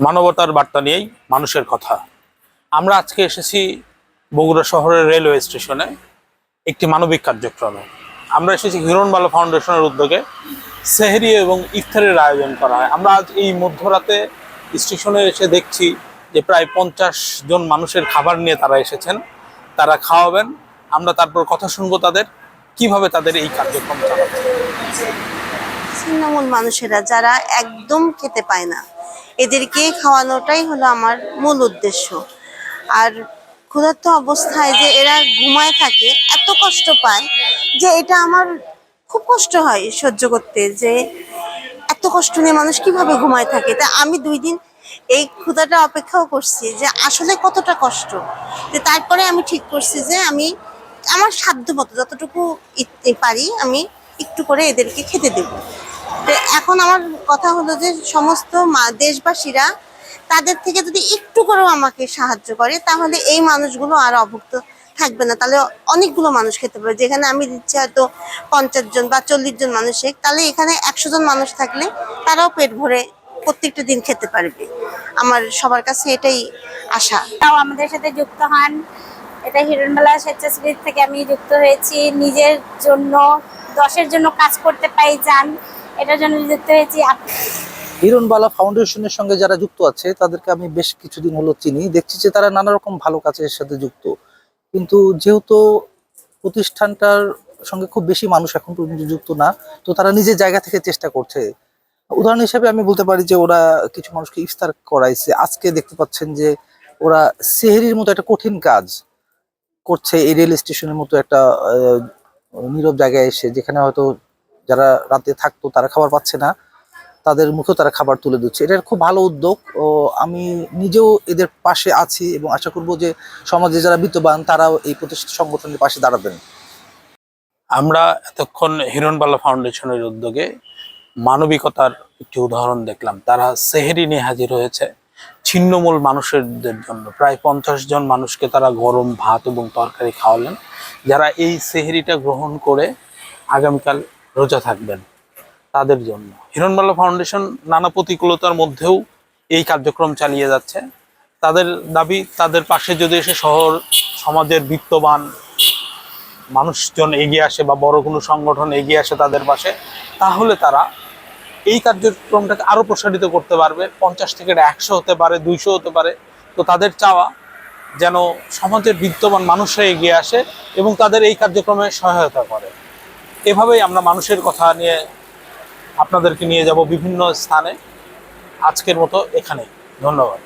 মানবতার বার্তা নিয়েই মানুষের কথা। আমরা আজকে এসেছি বগুড়া শহরের রেলওয়ে স্টেশনে একটি মানবিক কার্যক্রমে। আমরা এসেছি হিরণবালা ফাউন্ডেশনের উদ্যোগে সেহরি এবং ইফতারের আয়োজন করা হয়। আমরা আজ এই মধ্যরাতে স্টেশনে এসে দেখছি যে প্রায় 50 জন মানুষের খাবার নিয়ে তারা এসেছেন, তারা খাওয়াবেন। আমরা তারপর কথা শুনবো তাদের কিভাবে তাদের এই কার্যক্রম চালাচ্ছে। ছিন্নমূল মানুষেরা যারা একদম খেতে পায় না, এদেরকে খাওয়ানোটাই হলো আমার মূল উদ্দেশ্য। আর ক্ষুধার্ত অবস্থায় যে এরা ঘুমায় থাকে, এত কষ্ট পায় যে এটা আমার খুব কষ্ট হয় সহ্য করতে, যে এত কষ্ট নিয়ে মানুষ কিভাবে ঘুমায় থাকে। তা আমি 2 দিন এই ক্ষুধাটা অপেক্ষাও করছি যে আসলে কতটা কষ্ট। যে তারপরে আমি ঠিক করছি যে আমি আমার সাধ্য মতো যতটুকু পারি আমি একটু করে এদেরকে খেতে দেবো। তো এখন আমার কথা হলো যে সমস্ত দেশবাসীরা তাদের থেকে যদি একটু করেও আমাকে সাহায্য করে, তাহলে এই মানুষগুলো আর অভুক্ত থাকবে না। তাহলে অনেকগুলো মানুষ খেতে পারবে। যেখানে আমি দিচ্ছি হয়তো 50 জন বা 40 জন মানুষের, তাহলে এখানে 100 জন মানুষ থাকলে তারাও পেট ভরে প্রত্যেকটা দিন খেতে পারবে। আমার সবার কাছে এটাই আশা। তাও আমাদের সাথে যুক্ত হন। এটা হিরণবালা স্বেচ্ছাসেবী থেকে আমি যুক্ত হয়েছি। নিজের জন্য 10-এর জন্য কাজ করতে পাই যান, এটার জন্য যুক্ত হয়েছি। হিরণবালা ফাউন্ডেশনের সঙ্গে যারা যুক্ত আছে তাদেরকে আমি বেশ কিছুদিন হলো চিনি, দেখছি যে তারা নানা রকম ভালো কাজের সাথে যুক্ত। কিন্তু যেহেতু প্রতিষ্ঠানটার সঙ্গে খুব বেশি মানুষ এখন পর্যন্ত যুক্ত না, তো তারা নিজের জায়গা থেকে চেষ্টা করছে। উদাহরণ হিসেবে আমি বলতে পারি যে ওরা কিছু মানুষকে ইফতার করাইছে। আজকে দেখতে পাচ্ছেন যে ওরা সেহরির মতো একটা কঠিন কাজ করছে এই রেল স্টেশনের মতো একটা নীরব জায়গায় এসে, যেখানে হয়তো যারা রাতে থাকতো তারা খাবার পাচ্ছে না, তাদের মুখেও তারা খাবার তুলে দিচ্ছে। এটার খুব ভালো উদ্যোগ ও আমি নিজেও এদের পাশে আছি এবং আশা করব যে সমাজে যারা বিত্তবান তারাও এই প্রতিষ্ঠান সংগঠনের পাশে দাঁড়াবেন। আমরা এতক্ষণ হিরণবালা ফাউন্ডেশনের উদ্যোগে মানবিকতার একটি উদাহরণ দেখলাম। তারা সেহরি নিয়ে হাজির হয়েছে ছিন্নমূল মানুষদের জন্য। প্রায় 50 জন মানুষকে তারা গরম ভাত এবং তরকারি খাওয়ালেন, যারা এই সেহরিটা গ্রহণ করে আগামীকাল রোজা থাকবেন তাদের জন্য। হিরণবালা ফাউন্ডেশন নানা প্রতিকূলতার মধ্যেও এই কার্যক্রম চালিয়ে যাচ্ছে। তাদের দাবি, তাদের পাশে যদি এসে সমাজের বিত্তবান মানুষজন এগিয়ে আসে বা বড় কোনো সংগঠন এগিয়ে আসে তাদের পাশে, তাহলে তারা এই কার্যক্রমটাকে আরো প্রসারিত করতে পারবে। 50 থেকে 100 হতে পারে, 200 হতে পারে। তো তাদের চাওয়া যেন সমাজের বিত্তবান মানুষরা এগিয়ে আসে এবং তাদের এই কার্যক্রমে সহায়তা করে। এভাবেই আমরা মানুষের কথা নিয়ে আপনাদেরকে নিয়ে যাব বিভিন্ন স্থানে। আজকের মতো এখানে, ধন্যবাদ।